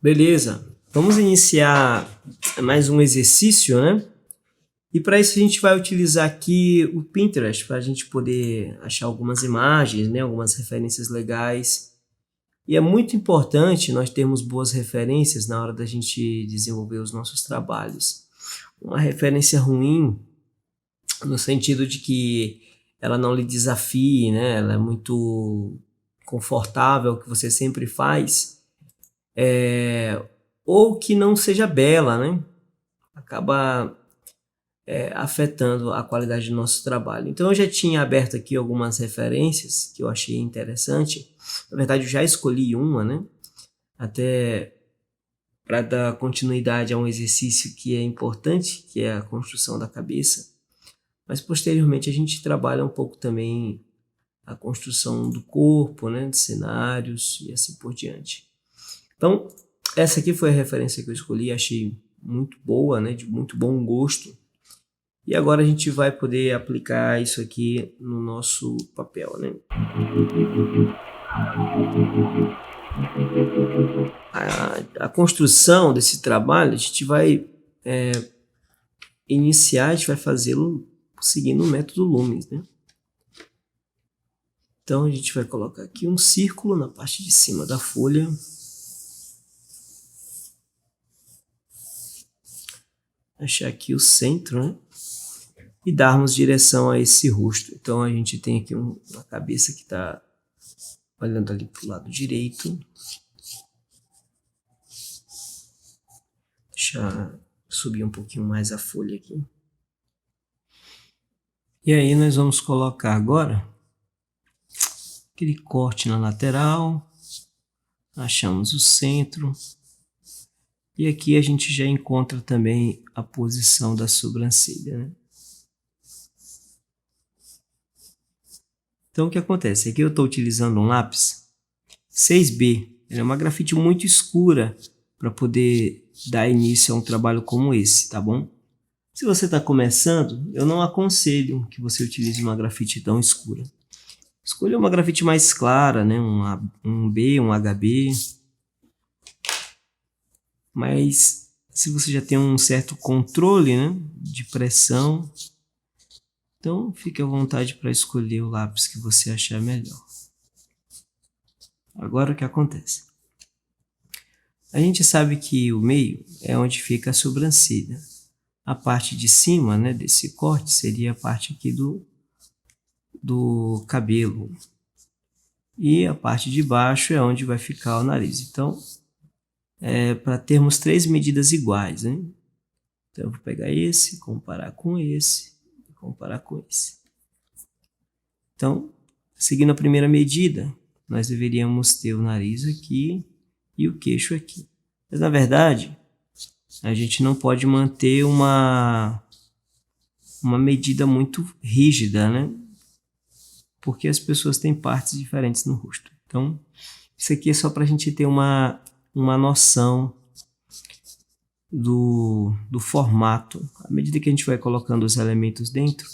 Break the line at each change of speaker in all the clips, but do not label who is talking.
Beleza, vamos iniciar mais um exercício, né? E para isso a gente vai utilizar aqui o Pinterest para a gente poder achar algumas imagens, né? Algumas referências legais. E é muito importante nós termos boas referências na hora da gente desenvolver os nossos trabalhos. Uma referência ruim, no sentido de que ela não lhe desafie, né? Ela é muito confortável, que você sempre faz, ou que não seja bela, né? Acaba afetando a qualidade do nosso trabalho. Então eu já tinha aberto aqui algumas referências que eu achei interessante. Na verdade eu já escolhi uma, né? Até para dar continuidade a um exercício que é importante, que é a construção da cabeça. Mas posteriormente a gente trabalha um pouco também a construção do corpo, né? De cenários e assim por diante. Então essa aqui foi a referência que eu escolhi, achei muito boa, né? De muito bom gosto. E agora a gente vai poder aplicar isso aqui no nosso papel, né? A construção desse trabalho, a gente vai iniciar, a gente vai fazê-lo seguindo o método Lumens, né? Então a gente vai colocar aqui um círculo na parte de cima da folha. Achar aqui o centro, né? E darmos direção a esse rosto. Então a gente tem aqui uma cabeça que está olhando ali para o lado direito. Deixa eu subir um pouquinho mais a folha aqui. E aí nós vamos colocar agora aquele corte na lateral. Achamos o centro. E aqui a gente já encontra também a posição da sobrancelha, né? Então o que acontece? Aqui eu estou utilizando um lápis 6B. Ele é uma grafite muito escura para poder dar início a um trabalho como esse, tá bom? Se você está começando, eu não aconselho que você utilize uma grafite tão escura. Escolha uma grafite mais clara, né? Um B, um HB. Mas se você já tem um certo controle, né, de pressão, então fique à vontade para escolher o lápis que você achar melhor. Agora o que acontece? A gente sabe que o meio é onde fica a sobrancelha. A parte de cima, né, desse corte seria a parte aqui do cabelo. E a parte de baixo é onde vai ficar o nariz. Então, para termos três medidas iguais, né? Então eu vou pegar esse, comparar com esse, comparar com esse. Então, seguindo a primeira medida, nós deveríamos ter o nariz aqui e o queixo aqui. Mas na verdade, a gente não pode manter uma medida muito rígida, né? Porque as pessoas têm partes diferentes no rosto. Então, isso aqui é só para a gente ter uma noção do formato. À medida que a gente vai colocando os elementos dentro,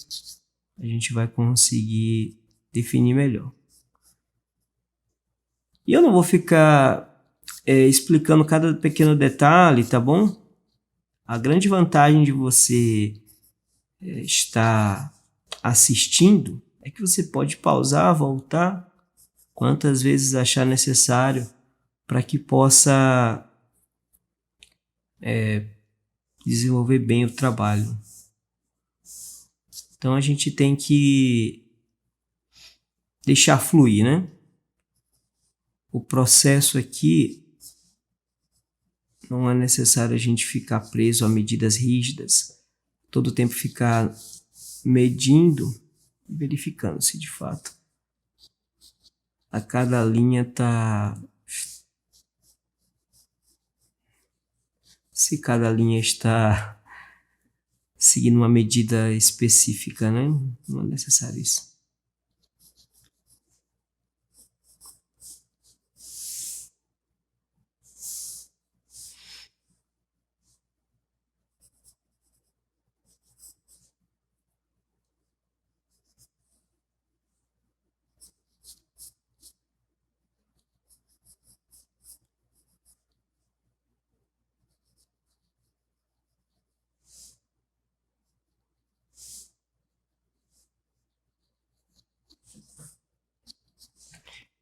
a gente vai conseguir definir melhor. E eu não vou ficar explicando cada pequeno detalhe, tá bom? A grande vantagem de você estar assistindo é que você pode pausar, voltar quantas vezes achar necessário para que possa desenvolver bem o trabalho. Então a gente tem que deixar fluir, né? O processo aqui não é necessário a gente ficar preso a medidas rígidas, todo o tempo ficar medindo e verificando se de fato a cada linha se cada linha está seguindo uma medida específica, né? Não é necessário isso.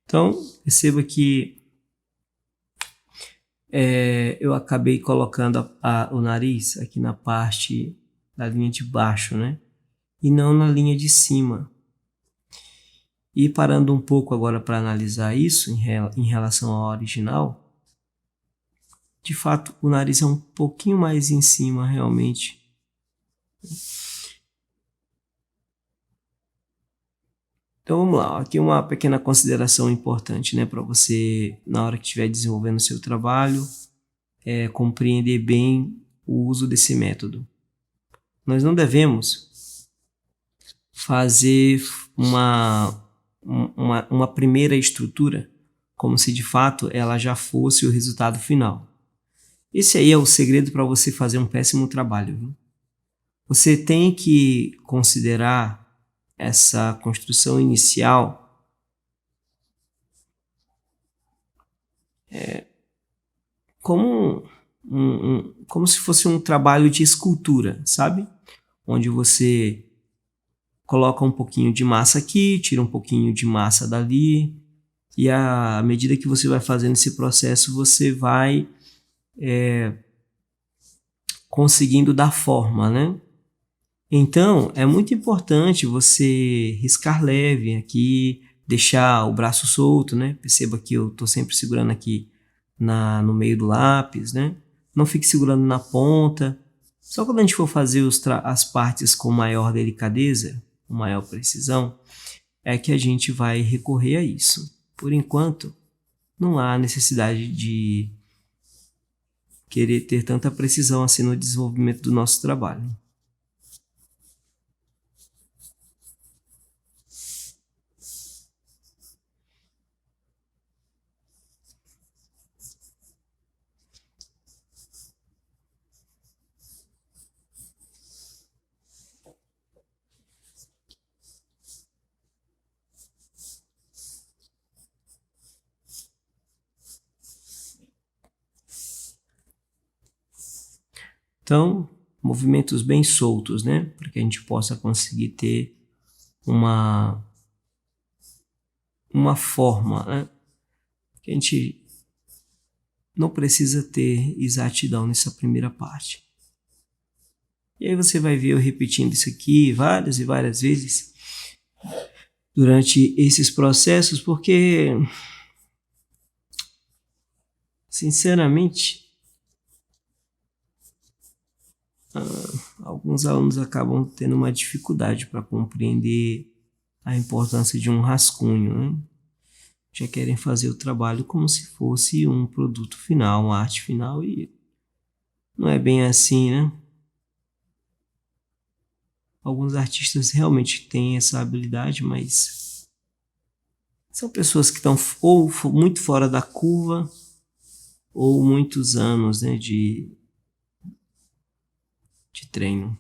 Então, perceba que eu acabei colocando o nariz aqui na parte da linha de baixo, né? E não na linha de cima. E parando um pouco agora para analisar isso em relação ao original, de fato o nariz é um pouquinho mais em cima realmente. Então vamos lá, aqui uma pequena consideração importante, né, para você, na hora que estiver desenvolvendo o seu trabalho, compreender bem o uso desse método. Nós não devemos fazer uma primeira estrutura como se de fato ela já fosse o resultado final. Esse aí é o segredo para você fazer um péssimo trabalho, viu? Você tem que considerar essa construção inicial como como se fosse um trabalho de escultura, sabe? Onde você coloca um pouquinho de massa aqui, tira um pouquinho de massa dali, e à medida que você vai fazendo esse processo, você vai conseguindo dar forma, né? Então, é muito importante você riscar leve aqui, deixar o braço solto, né? Perceba que eu estou sempre segurando aqui no meio do lápis, né? Não fique segurando na ponta. Só quando a gente for fazer as partes com maior delicadeza, com maior precisão, é que a gente vai recorrer a isso. Por enquanto, não há necessidade de querer ter tanta precisão assim no desenvolvimento do nosso trabalho. Então, movimentos bem soltos, né? Para que a gente possa conseguir ter uma forma, né? Que a gente não precisa ter exatidão nessa primeira parte. E aí você vai ver eu repetindo isso aqui várias e várias vezes durante esses processos, porque, sinceramente, alguns alunos acabam tendo uma dificuldade para compreender a importância de um rascunho, né? Já querem fazer o trabalho como se fosse um produto final, uma arte final, e não é bem assim, né? Alguns artistas realmente têm essa habilidade, mas são pessoas que estão ou muito fora da curva ou muitos anos, né, de treino.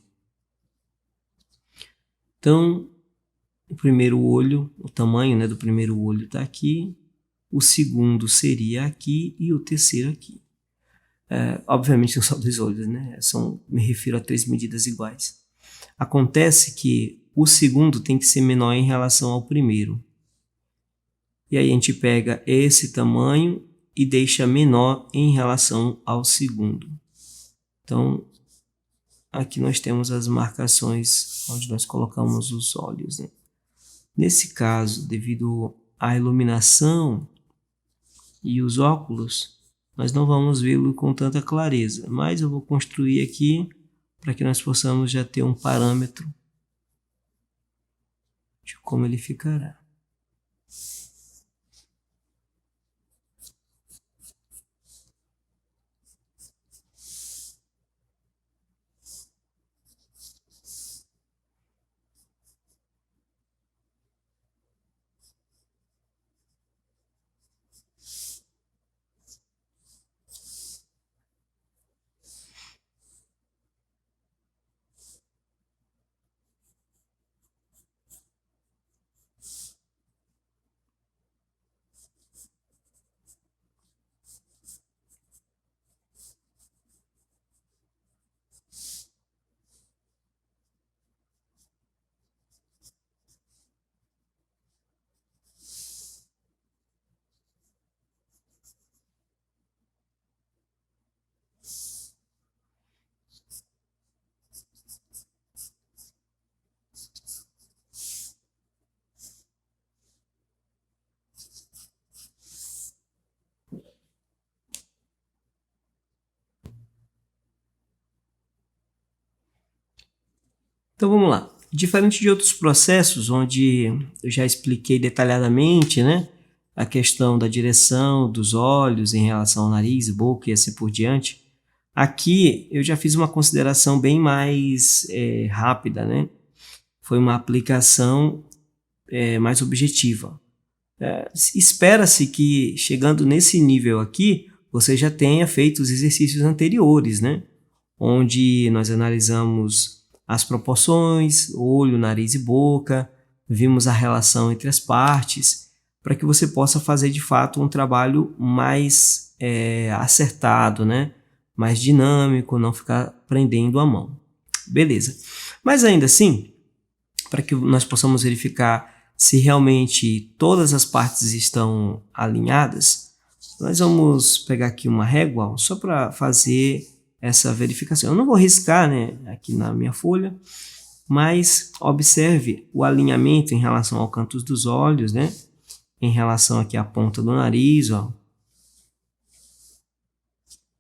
Então, o primeiro olho, o tamanho, né, do primeiro olho está aqui, o segundo seria aqui e o terceiro aqui. Obviamente são só dois olhos, né? Me refiro a três medidas iguais. Acontece que o segundo tem que ser menor em relação ao primeiro. E aí a gente pega esse tamanho e deixa menor em relação ao segundo. Então, aqui nós temos as marcações onde nós colocamos os olhos, né? Nesse caso, devido à iluminação e os óculos, nós não vamos vê-lo com tanta clareza, mas eu vou construir aqui para que nós possamos já ter um parâmetro de como ele ficará. Então vamos lá. Diferente de outros processos onde eu já expliquei detalhadamente, né, a questão da direção dos olhos em relação ao nariz, boca e assim por diante, aqui eu já fiz uma consideração bem mais rápida, né? Foi uma aplicação mais objetiva. Espera-se que chegando nesse nível aqui, você já tenha feito os exercícios anteriores, né? Onde nós analisamos as proporções, olho, nariz e boca, vimos a relação entre as partes, para que você possa fazer de fato um trabalho mais acertado, né? Mais dinâmico, não ficar prendendo a mão. Beleza. Mas ainda assim, para que nós possamos verificar se realmente todas as partes estão alinhadas, nós vamos pegar aqui uma régua só para fazer essa verificação. Eu não vou riscar, né, aqui na minha folha, mas observe o alinhamento em relação ao canto dos olhos, né, em relação aqui à ponta do nariz, ó.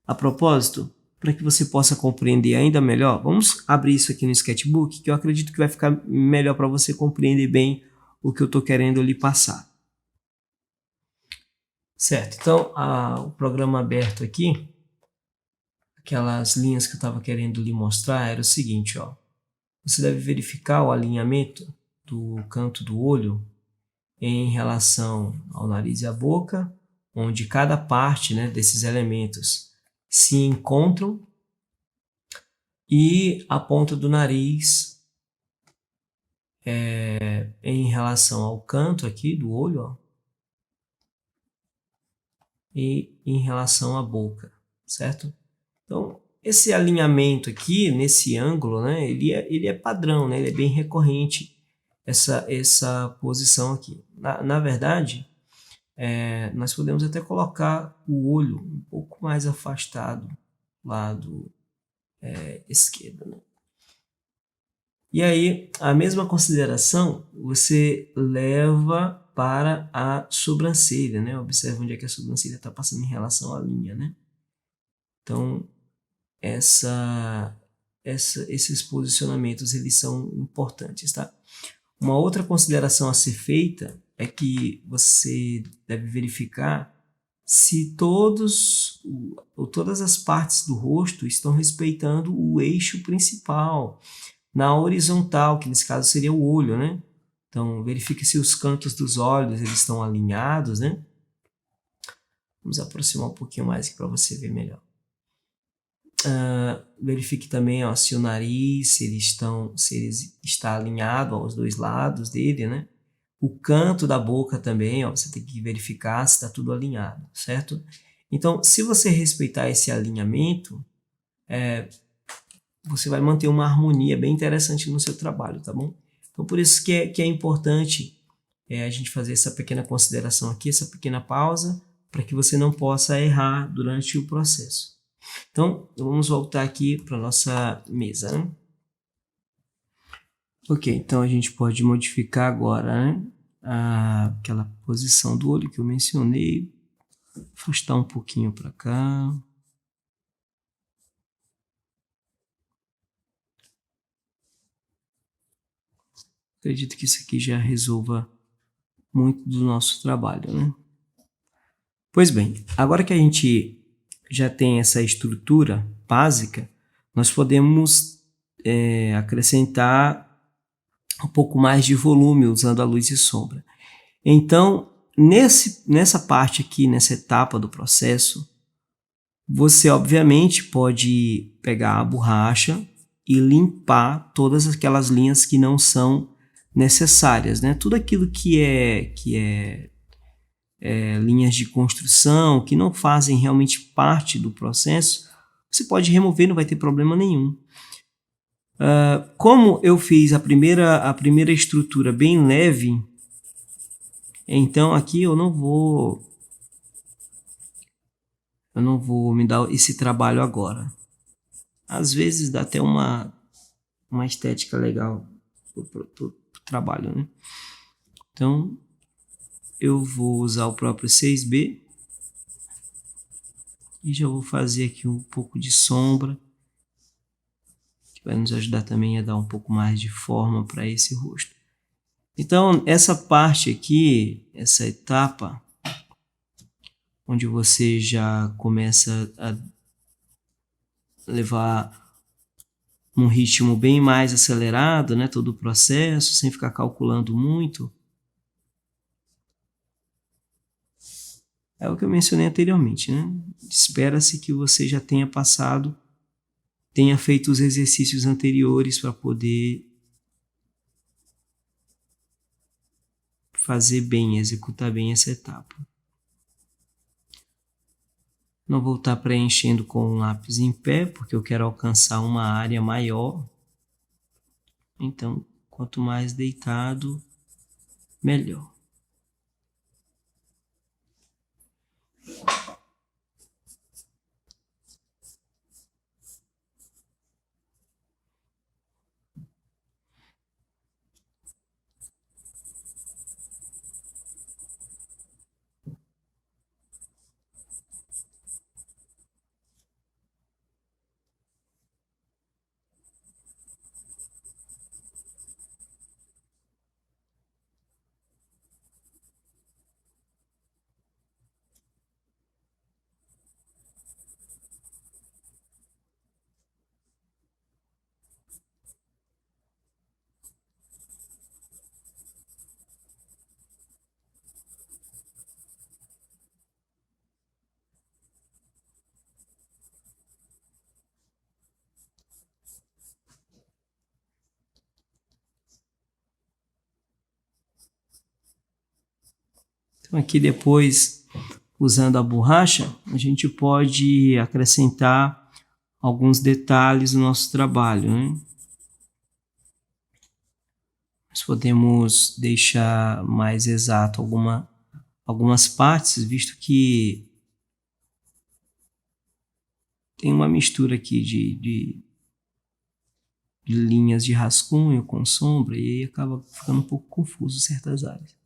A propósito, para que você possa compreender ainda melhor, vamos abrir isso aqui no sketchbook, que eu acredito que vai ficar melhor para você compreender bem o que eu estou querendo lhe passar. Certo, então o programa aberto aqui, aquelas linhas que eu estava querendo lhe mostrar era o seguinte, ó. Você deve verificar o alinhamento do canto do olho em relação ao nariz e à boca, onde cada parte, né, desses elementos se encontram, e a ponta do nariz em relação ao canto aqui do olho, ó, e em relação à boca, certo? Então, esse alinhamento aqui, nesse ângulo, né, ele é padrão, né, ele é bem recorrente, essa posição aqui. Na verdade, nós podemos até colocar o olho um pouco mais afastado do lado esquerdo, né? E aí, a mesma consideração você leva para a sobrancelha, né? Observe onde é que a sobrancelha está passando em relação à linha, né? Então, esses posicionamentos eles são importantes, tá? Uma outra consideração a ser feita é que você deve verificar se todas as partes do rosto estão respeitando o eixo principal, na horizontal, que nesse caso seria o olho, né? Então, verifique se os cantos dos olhos eles estão alinhados, né? Vamos aproximar um pouquinho mais aqui para você ver melhor. Verifique também, ó, se o nariz, se ele está alinhado aos dois lados dele, né? O canto da boca também, ó, você tem que verificar se está tudo alinhado, certo? Então, se você respeitar esse alinhamento, você vai manter uma harmonia bem interessante no seu trabalho, tá bom? Então, por isso que é importante a gente fazer essa pequena consideração aqui, essa pequena pausa, para que você não possa errar durante o processo. Então, vamos voltar aqui para a nossa mesa, né? Ok, então a gente pode modificar agora, né, aquela posição do olho que eu mencionei, afastar um pouquinho para cá. Acredito que isso aqui já resolva muito do nosso trabalho, né? Pois bem, agora que a gente já tem essa estrutura básica, nós podemos acrescentar um pouco mais de volume usando a luz e sombra. Então, nessa parte aqui, nessa etapa do processo, você obviamente pode pegar a borracha e limpar todas aquelas linhas que não são necessárias, né? Tudo aquilo que é linhas de construção, que não fazem realmente parte do processo, você pode remover, não vai ter problema nenhum. Como eu fiz a primeira estrutura bem leve, então aqui eu não vou me dar esse trabalho agora. Às vezes dá até uma estética legal pro trabalho, né? Então eu vou usar o próprio 6B e já vou fazer aqui um pouco de sombra. vai nos ajudar também a dar um pouco mais de forma para esse rosto. Então, essa parte aqui, essa etapa, onde você já começa a levar num ritmo bem mais acelerado, né, todo o processo, sem ficar calculando muito, é o que eu mencionei anteriormente, né? Espera-se que você já tenha passado, tenha feito os exercícios anteriores para poder fazer bem, executar bem essa etapa. Não vou estar preenchendo com o lápis em pé, porque eu quero alcançar uma área maior. Então, quanto mais deitado, melhor. Então, aqui depois, usando a borracha, a gente pode acrescentar alguns detalhes no nosso trabalho, né? Nós podemos deixar mais exato algumas partes, visto que tem uma mistura aqui de linhas de rascunho com sombra, e aí acaba ficando um pouco confuso certas áreas.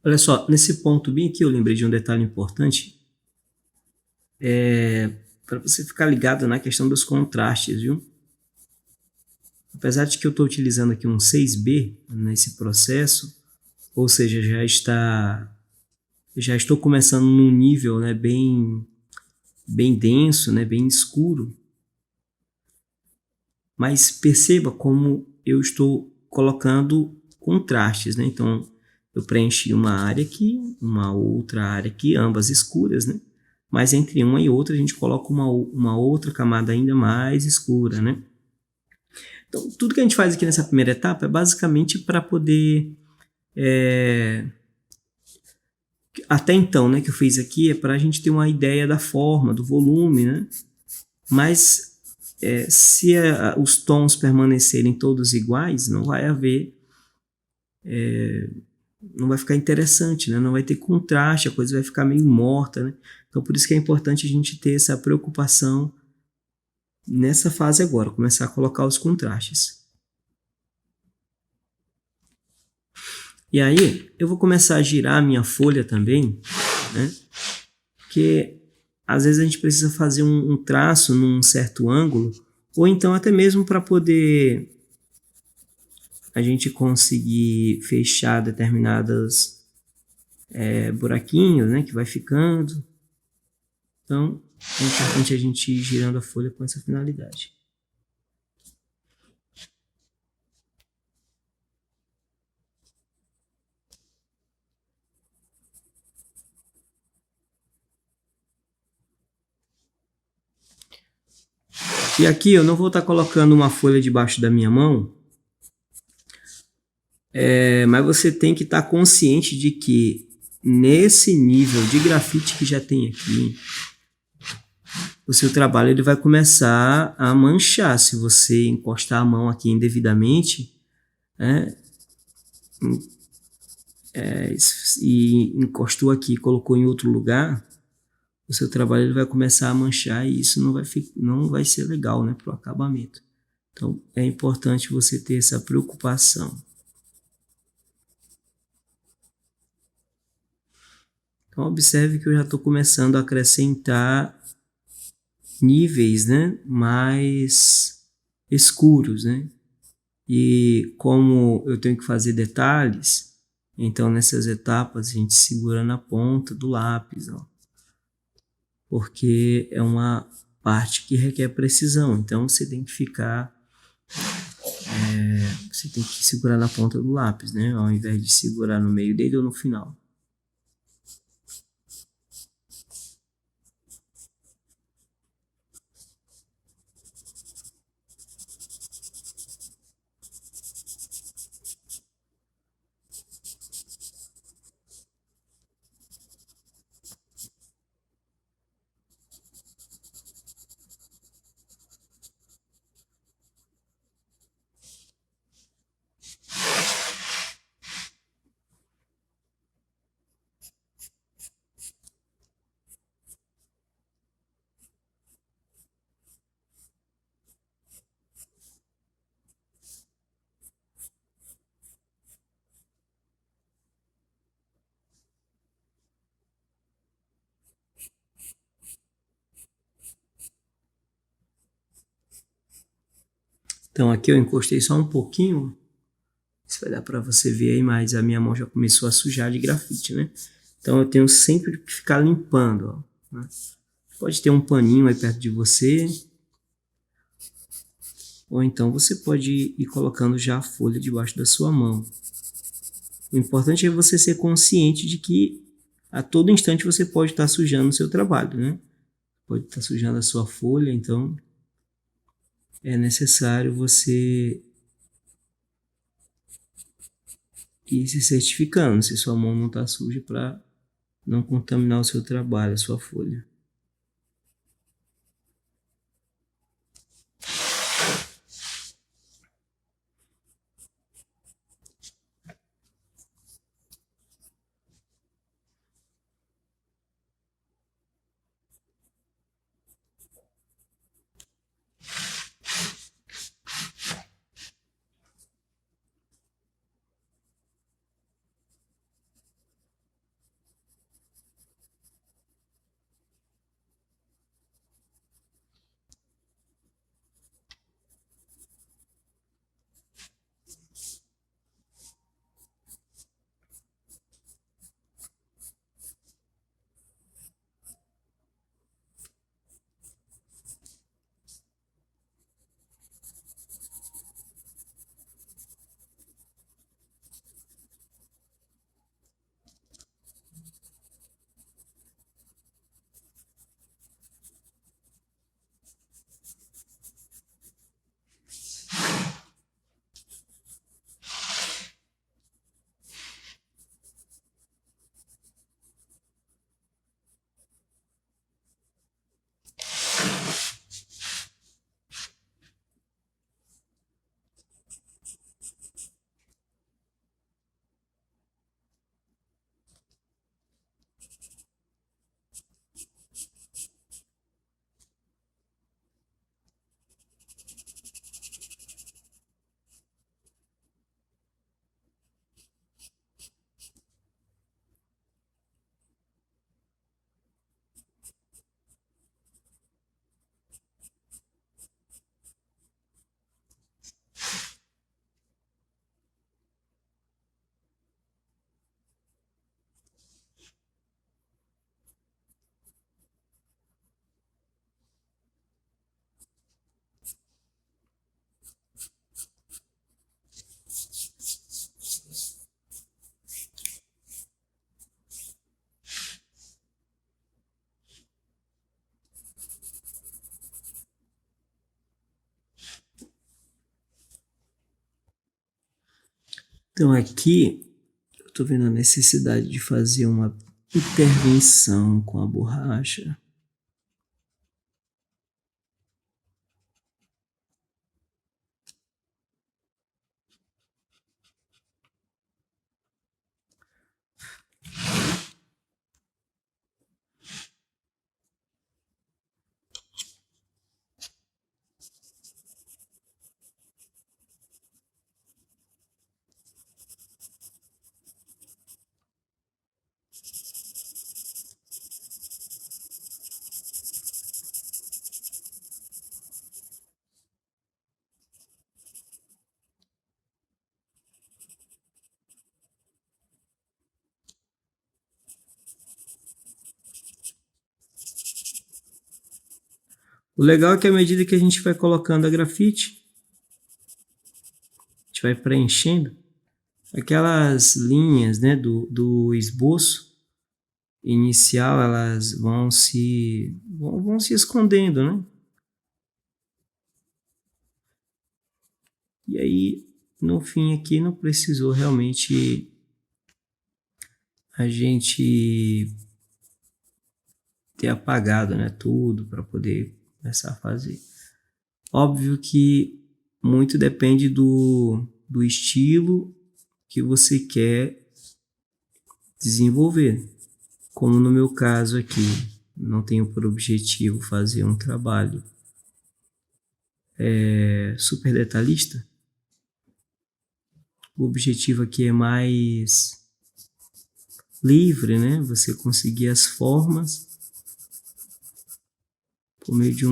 Olha só, nesse ponto bem aqui eu lembrei de um detalhe importante, para você ficar ligado na questão dos contrastes, viu? Apesar de que eu estou utilizando aqui um 6B nesse processo, ou seja, já estou começando num nível, né, bem denso, né, bem escuro, mas perceba como eu estou colocando contrastes, né? Então, eu preenchi uma área aqui, uma outra área aqui, ambas escuras, né? Mas entre uma e outra a gente coloca uma outra camada ainda mais escura, né? Então, tudo que a gente faz aqui nessa primeira etapa é basicamente para poder... até então, né, que eu fiz aqui é para a gente ter uma ideia da forma, do volume, né? Mas se os tons permanecerem todos iguais, não vai haver... não vai ficar interessante, né? Não vai ter contraste, a coisa vai ficar meio morta, né? Então, por isso que é importante a gente ter essa preocupação nessa fase agora, começar a colocar os contrastes. E aí, eu vou começar a girar a minha folha também, né? Porque às vezes a gente precisa fazer um traço num certo ângulo, ou então até mesmo para poder a gente conseguir fechar determinadas buraquinhos, né? Que vai ficando. Então, é importante a gente ir girando a folha com essa finalidade. E aqui eu não vou estar colocando uma folha debaixo da minha mão, mas você tem que estar consciente de que nesse nível de grafite que já tem aqui, o seu trabalho ele vai começar a manchar. Se você encostar a mão aqui indevidamente, né, e encostou aqui e colocou em outro lugar, o seu trabalho ele vai começar a manchar e isso não vai ser legal, né, para o acabamento. Então, é importante você ter essa preocupação. Então, observe que eu já estou começando a acrescentar níveis, né, mais escuros, né? E como eu tenho que fazer detalhes, então nessas etapas a gente segura na ponta do lápis, ó, porque é uma parte que requer precisão. Então você tem que você tem que segurar na ponta do lápis, né, ao invés de segurar no meio dele ou no final. Então aqui eu encostei só um pouquinho, isso vai dar para você ver aí, mas a minha mão já começou a sujar de grafite, né? Então eu tenho sempre que ficar limpando, ó, né? Pode ter um paninho aí perto de você, ou então você pode ir colocando já a folha debaixo da sua mão. O importante é você ser consciente de que a todo instante você pode estar sujando o seu trabalho, né? Pode estar sujando a sua folha, então é necessário você ir se certificando se sua mão não está suja para não contaminar o seu trabalho, a sua folha. Então aqui eu estou vendo a necessidade de fazer uma intervenção com a borracha. O legal é que à medida que a gente vai colocando a grafite, a gente vai preenchendo aquelas linhas, né, do esboço inicial, elas vão se escondendo, né? E aí, no fim aqui, não precisou realmente a gente ter apagado, né, tudo para poder começar a fazer. Óbvio que muito depende do estilo que você quer desenvolver. Como no meu caso aqui, não tenho por objetivo fazer um trabalho super detalhista. O objetivo aqui é mais livre, né? Você conseguir as formas por meio de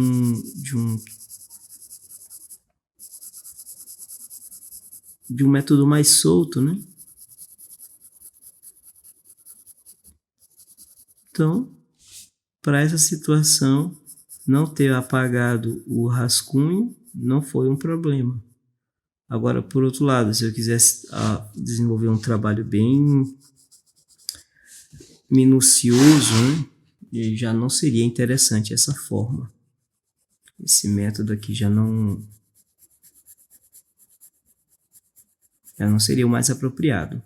um método mais solto, né? Então, para essa situação, não ter apagado o rascunho não foi um problema. Agora, por outro lado, se eu quisesse desenvolver um trabalho bem minucioso, né, já não seria interessante essa forma. Esse método aqui já não seria o mais apropriado.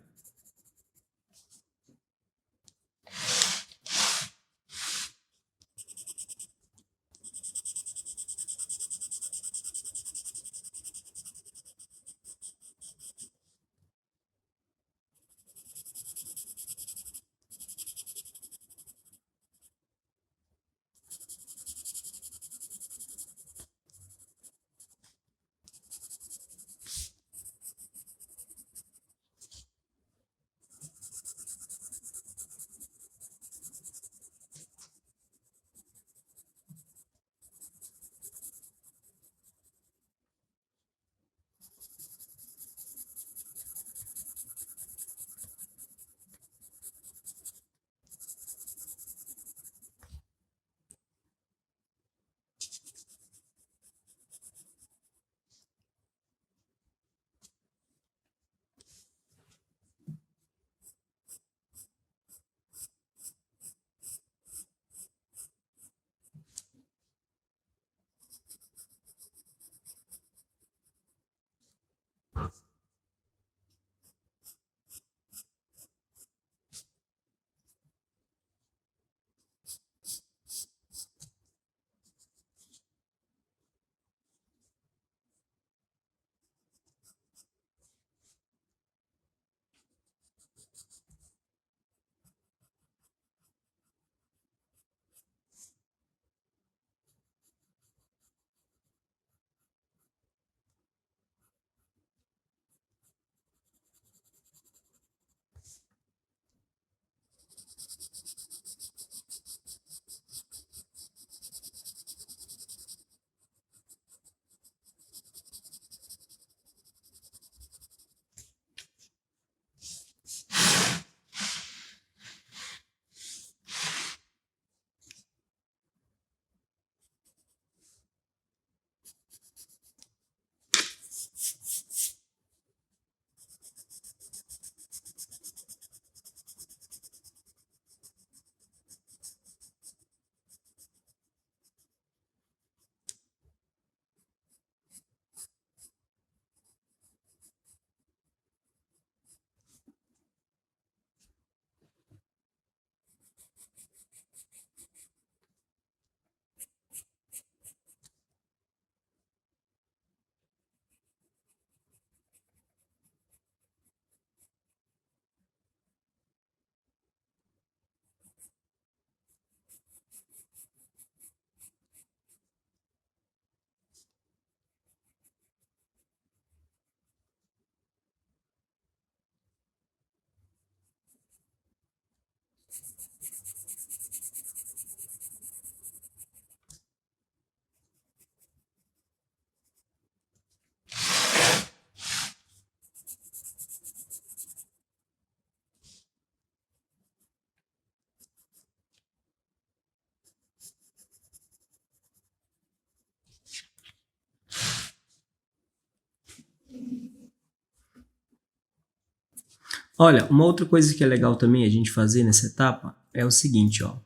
Olha, uma outra coisa que é legal também a gente fazer nessa etapa é o seguinte, ó.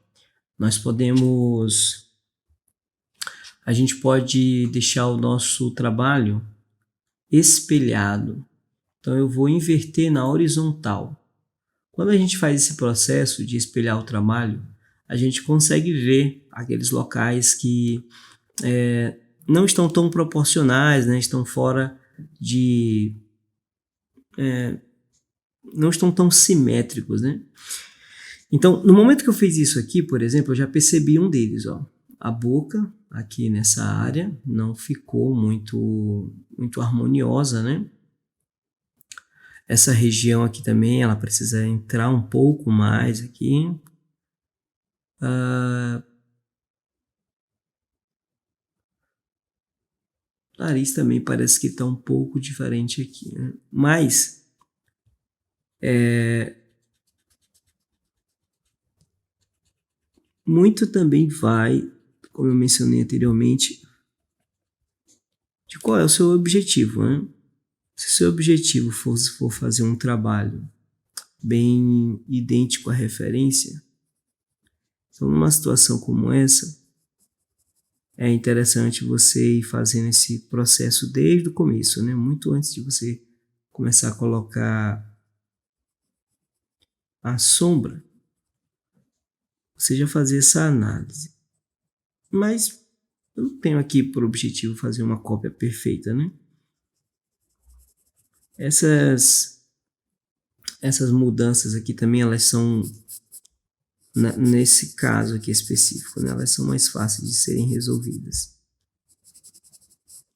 Nós podemos, a gente pode deixar o nosso trabalho espelhado. Então eu vou inverter na horizontal. Quando a gente faz esse processo de espelhar o trabalho, a gente consegue ver aqueles locais que não estão tão proporcionais, né? Estão fora de... não estão tão simétricos, né? Então, no momento que eu fiz isso aqui, por exemplo, eu já percebi um deles, ó. A boca aqui nessa área não ficou muito harmoniosa, né? Essa região aqui também, ela precisa entrar um pouco mais aqui. O nariz também parece que está um pouco diferente aqui, né? Mas muito também vai, como eu mencionei anteriormente, de qual é o seu objetivo, né? Se o seu objetivo for fazer um trabalho bem idêntico à referência, então numa situação como essa, é interessante você ir fazendo esse processo desde o começo, né? Muito antes de você começar a colocar a sombra, você já fazer essa análise. Mas eu não tenho aqui por objetivo fazer uma cópia perfeita, né? Essas mudanças aqui também, elas são, nesse caso aqui específico, né? Elas são mais fáceis de serem resolvidas.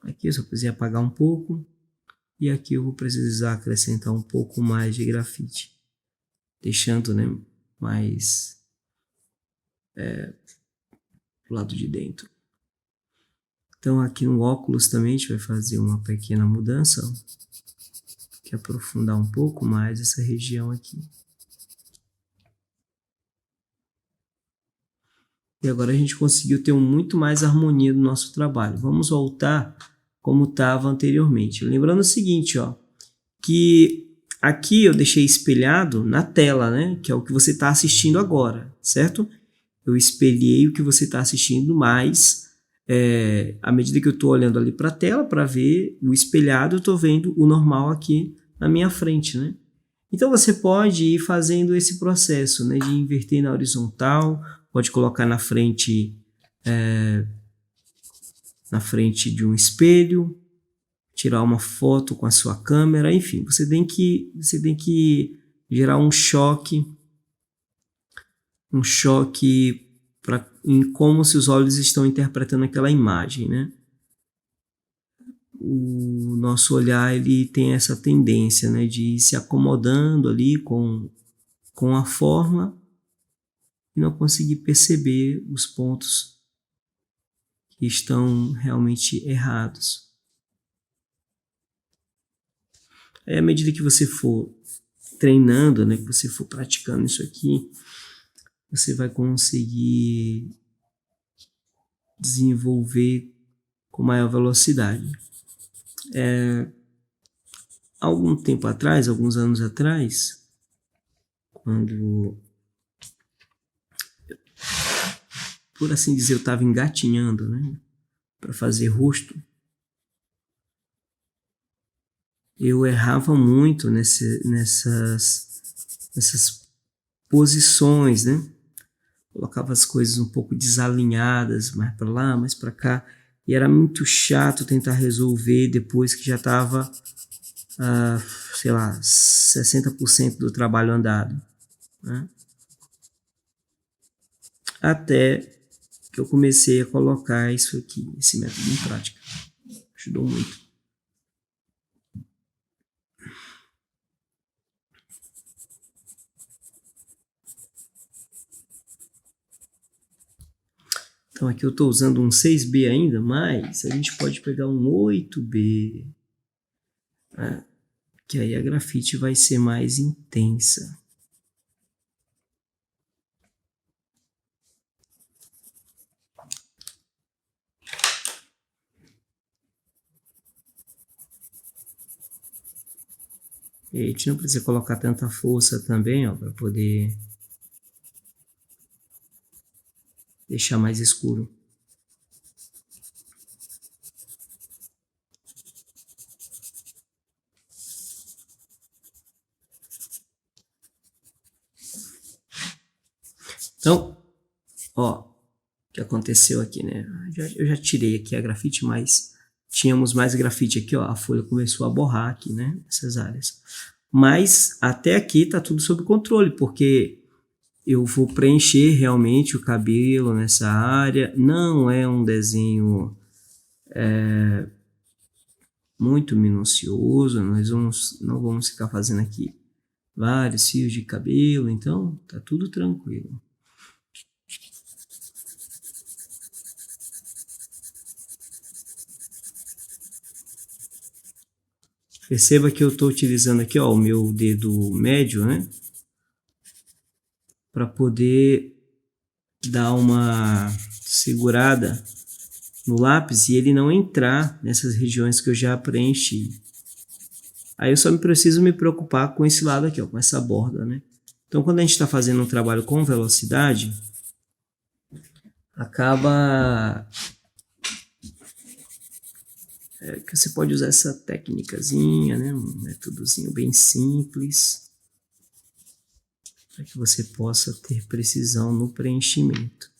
Aqui eu só precisei apagar um pouco, e aqui eu vou precisar acrescentar um pouco mais de grafite, deixando, né, mais do lado de dentro. Então aqui no óculos também a gente vai fazer uma pequena mudança, que é aprofundar um pouco mais essa região aqui. E agora a gente conseguiu ter muito mais harmonia no nosso trabalho. Vamos voltar como estava anteriormente. Lembrando o seguinte, ó, que aqui eu deixei espelhado na tela, né? Que é o que você está assistindo agora, certo? Eu espelhei o que você está assistindo, mas à medida que eu estou olhando ali para a tela para ver o espelhado, eu estou vendo o normal aqui na minha frente, né? Então você pode ir fazendo esse processo, né, de inverter na horizontal, pode colocar na frente de um espelho, tirar uma foto com a sua câmera, enfim, você tem que gerar um choque em como seus olhos estão interpretando aquela imagem, né? O nosso olhar, ele tem essa tendência, né, de ir se acomodando ali com a forma e não conseguir perceber os pontos que estão realmente errados. Aí, à medida que você for treinando, né, que você for praticando isso aqui, você vai conseguir desenvolver com maior velocidade. Algum tempo atrás, alguns anos atrás, quando, por assim dizer, eu estava engatinhando, né, para fazer rosto, eu errava muito nessas posições, né? Colocava as coisas um pouco desalinhadas, mais para lá, mais para cá, e era muito chato tentar resolver depois que já estava, sei lá, 60% do trabalho andado, né? Até que eu comecei a colocar isso aqui, esse método em prática. Ajudou muito. Então aqui eu estou usando um 6B ainda, mas a gente pode pegar um 8B, né? Que aí a grafite vai ser mais intensa. E a gente não precisa colocar tanta força também, ó, para poder deixar mais escuro. Então, ó, o que aconteceu aqui, né? Eu já tirei aqui a grafite, mas tínhamos mais grafite aqui, ó. A folha começou a borrar aqui, né? Essas áreas. Mas até aqui tá tudo sob controle, porque eu vou preencher realmente o cabelo nessa área. Não é um desenho muito minucioso. Não vamos ficar fazendo aqui vários fios de cabelo, então tá tudo tranquilo. Perceba que eu estou utilizando aqui, ó, o meu dedo médio, né, para poder dar uma segurada no lápis e ele não entrar nessas regiões que eu já preenchi. Aí eu só preciso me preocupar com esse lado aqui, ó, com essa borda, né? Então, quando a gente está fazendo um trabalho com velocidade, acaba que você pode usar essa técnicazinha, né? Um métodozinho bem simples, para que você possa ter precisão no preenchimento.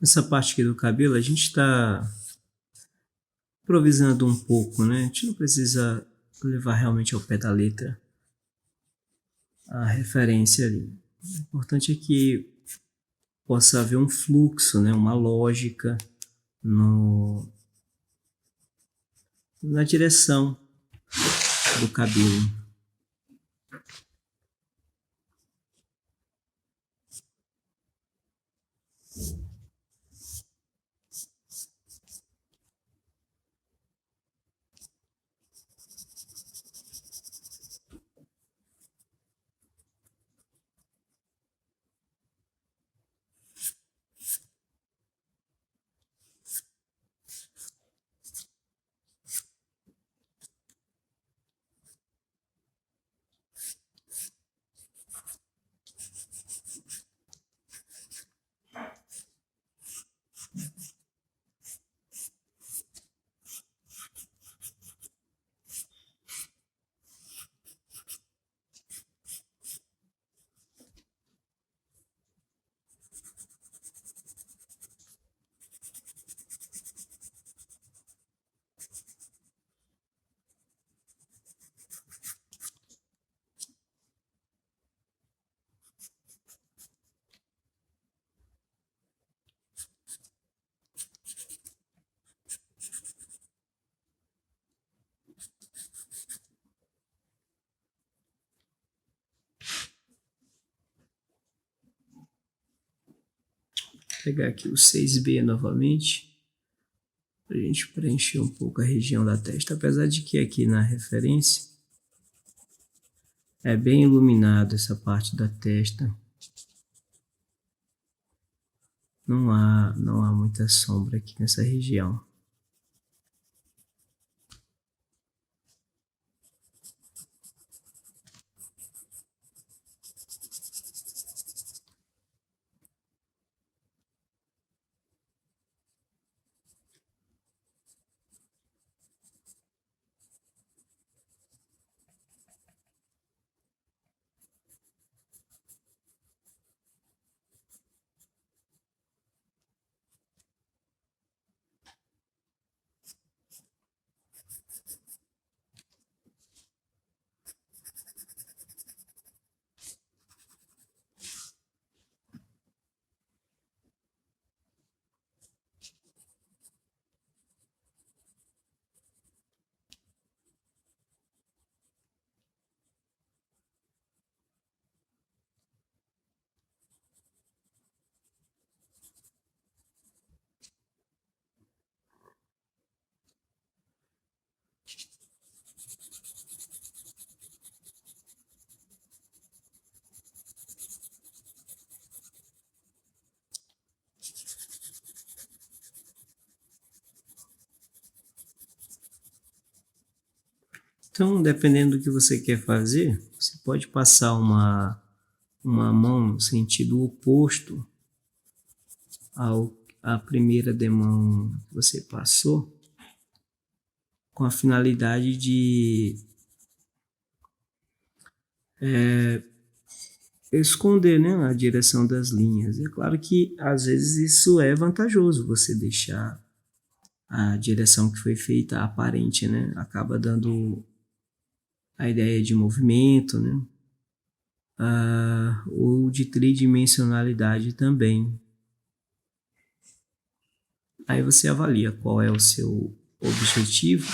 Essa parte aqui do cabelo a gente está improvisando um pouco, né? A gente não precisa levar realmente ao pé da letra a referência ali. O importante é que possa haver um fluxo, né? Uma lógica no, na direção do cabelo. Vou pegar aqui o 6B novamente, para a gente preencher um pouco a região da testa, apesar de que aqui na referência é bem iluminado essa parte da testa. Não há muita sombra aqui nessa região. Então, dependendo do que você quer fazer, você pode passar uma mão no sentido oposto à primeira demão que você passou, com a finalidade de esconder, né, a direção das linhas. É claro que às vezes isso é vantajoso, você deixar a direção que foi feita aparente, né? Acaba dando a ideia de movimento, né? Ou de tridimensionalidade também. Aí você avalia qual é o seu objetivo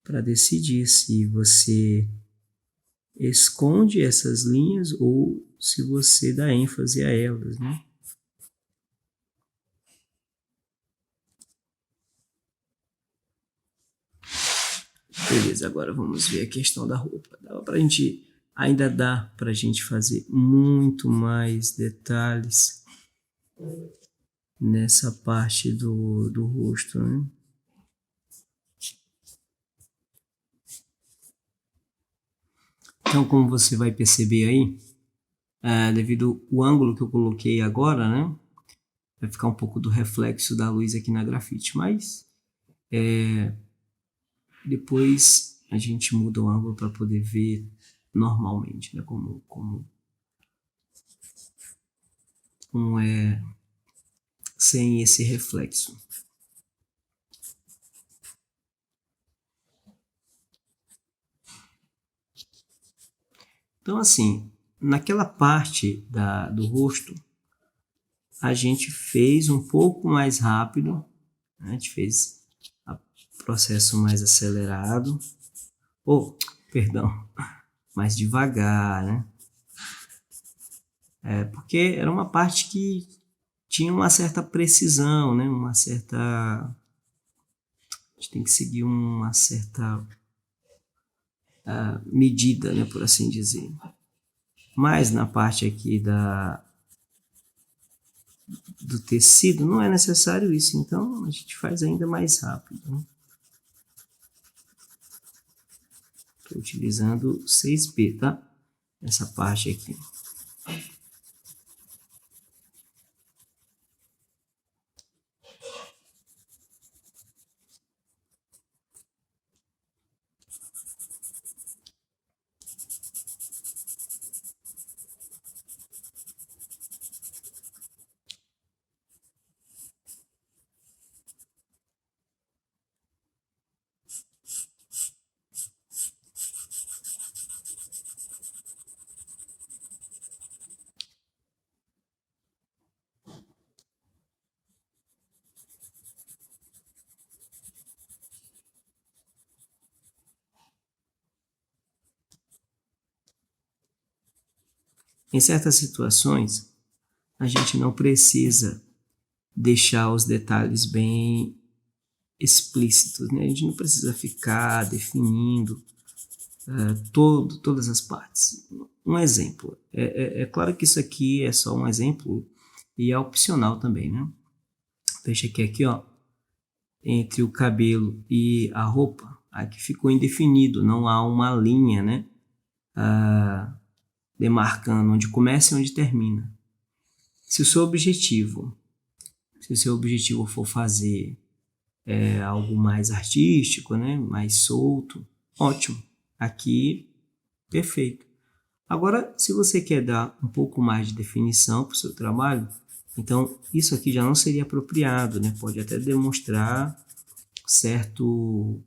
para decidir se você esconde essas linhas ou se você dá ênfase a elas, né? Beleza, agora vamos ver a questão da roupa. Ainda dá pra gente fazer muito mais detalhes nessa parte do rosto, né? Então, como você vai perceber aí, devido ao ângulo que eu coloquei agora, né? Vai ficar um pouco do reflexo da luz aqui na grafite, mas depois a gente muda o ângulo para poder ver normalmente, né? Como como é sem esse reflexo. Então, assim, naquela parte do rosto, a gente fez um pouco mais rápido, né? A gente fez o processo mais acelerado, perdão, mais devagar, né? Porque era uma parte que tinha uma certa precisão, né? Uma certa... A gente tem que seguir uma certa medida, né? Por assim dizer. Mas na parte aqui do tecido não é necessário isso, então a gente faz ainda mais rápido, né? Estou utilizando 6B, tá? Essa parte aqui. Em certas situações, a gente não precisa deixar os detalhes bem explícitos, né? A gente não precisa ficar definindo todas as partes. Um exemplo, é claro que isso aqui é só um exemplo e é opcional também, né? Deixa aqui, ó, entre o cabelo e a roupa, aqui ficou indefinido, não há uma linha, né? Demarcando onde começa e onde termina. Se o seu objetivo for fazer algo mais artístico, né, mais solto, ótimo. Aqui, perfeito. Agora, se você quer dar um pouco mais de definição para o seu trabalho, então isso aqui já não seria apropriado, né? Pode até demonstrar certo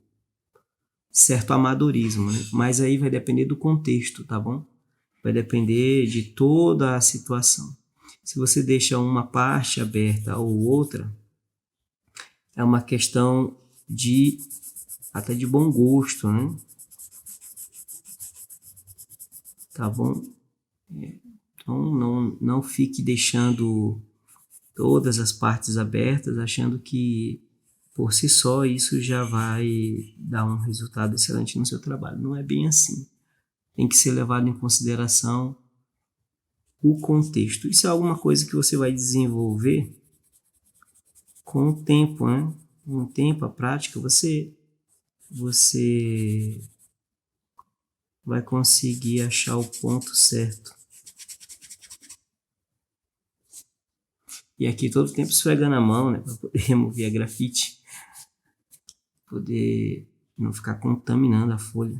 amadorismo, né? Mas aí vai depender do contexto, tá bom? Vai depender de toda a situação. Se você deixa uma parte aberta ou outra, é uma questão até de bom gosto, né? Tá bom? Então não fique deixando todas as partes abertas, achando que por si só isso já vai dar um resultado excelente no seu trabalho. Não é bem assim. Tem que ser levado em consideração o contexto. Isso é alguma coisa que você vai desenvolver com o tempo, né? Com o tempo, a prática, você vai conseguir achar o ponto certo. E aqui todo o tempo esfregando a mão, né? Para poder remover a grafite. Poder não ficar contaminando a folha.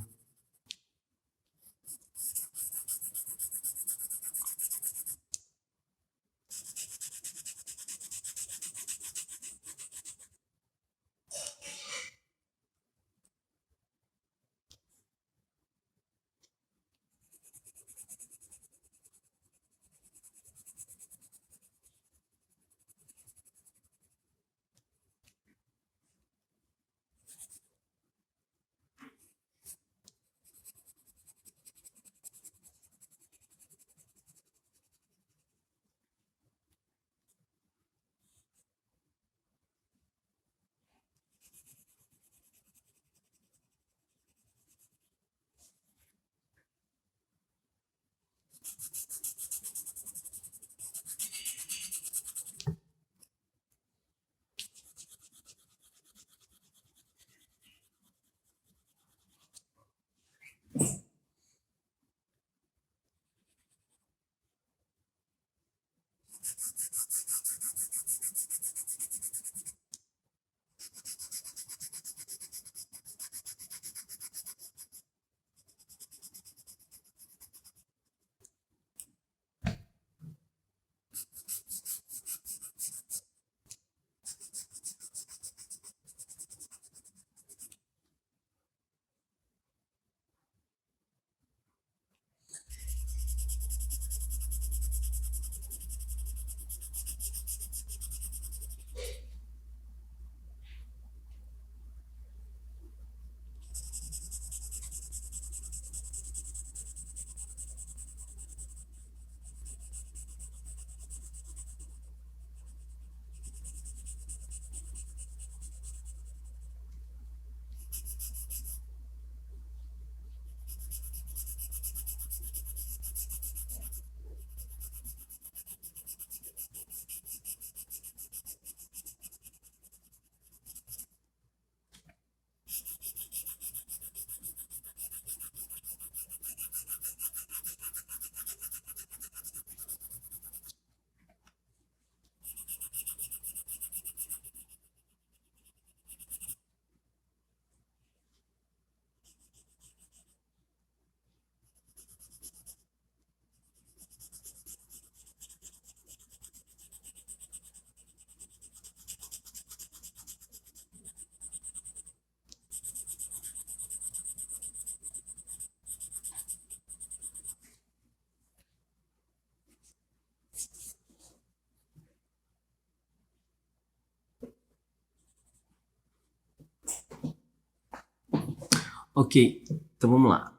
Ok, então vamos lá.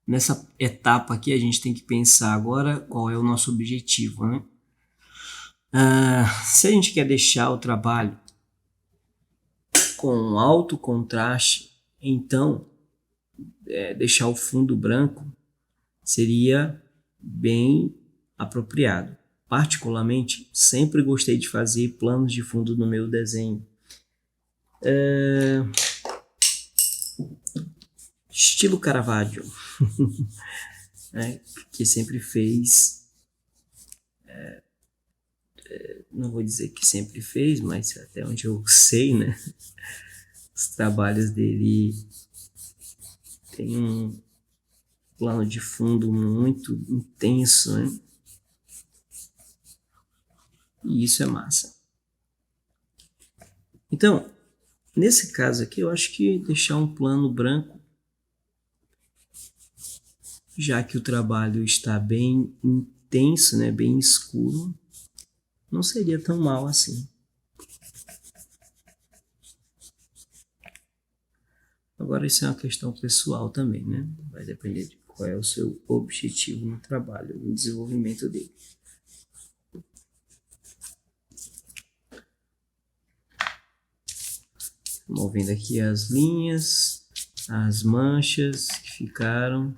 Nessa etapa aqui a gente tem que pensar agora qual é o nosso objetivo, né? Se a gente quer deixar o trabalho com alto contraste, então deixar o fundo branco seria bem apropriado. Particularmente, sempre gostei de fazer planos de fundo no meu desenho. Estilo Caravaggio, né, que sempre fez, não vou dizer que sempre fez, mas até onde eu sei, né, os trabalhos dele tem um plano de fundo muito intenso, né? E isso é massa. Então, nesse caso aqui, eu acho que deixar um plano branco, já que o trabalho está bem intenso, né, bem escuro, não seria tão mal assim. Agora, isso é uma questão pessoal também, né? Vai depender de qual é o seu objetivo no trabalho, no desenvolvimento dele. Movendo aqui as linhas, as manchas que ficaram.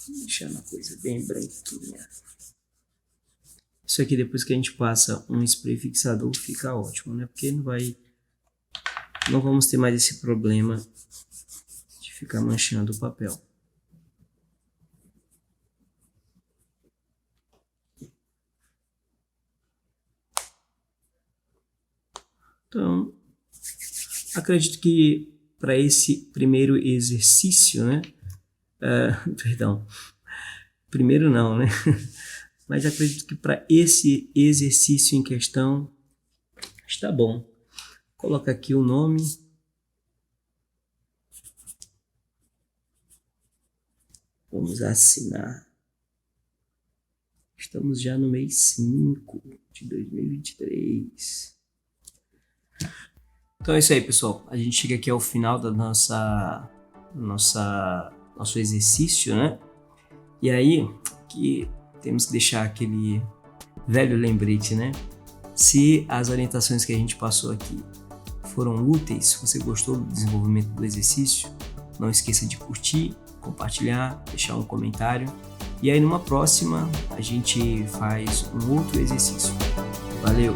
Deixando a coisa bem branquinha. Isso aqui, depois que a gente passa um spray fixador, fica ótimo, né? Porque não vamos ter mais esse problema de ficar manchando o papel. Então, acredito que para esse primeiro exercício, né? Perdão, primeiro não, né? Mas acredito que para esse exercício em questão está bom. Coloca aqui o nome. Vamos assinar. Estamos já no mês 5 de 2023. Então é isso aí, pessoal. A gente chega aqui ao final da nosso exercício, né? E aí, que temos que deixar aquele velho lembrete, né? Se as orientações que a gente passou aqui foram úteis, se você gostou do desenvolvimento do exercício, não esqueça de curtir, compartilhar, deixar um comentário. E aí numa próxima a gente faz um outro exercício. Valeu!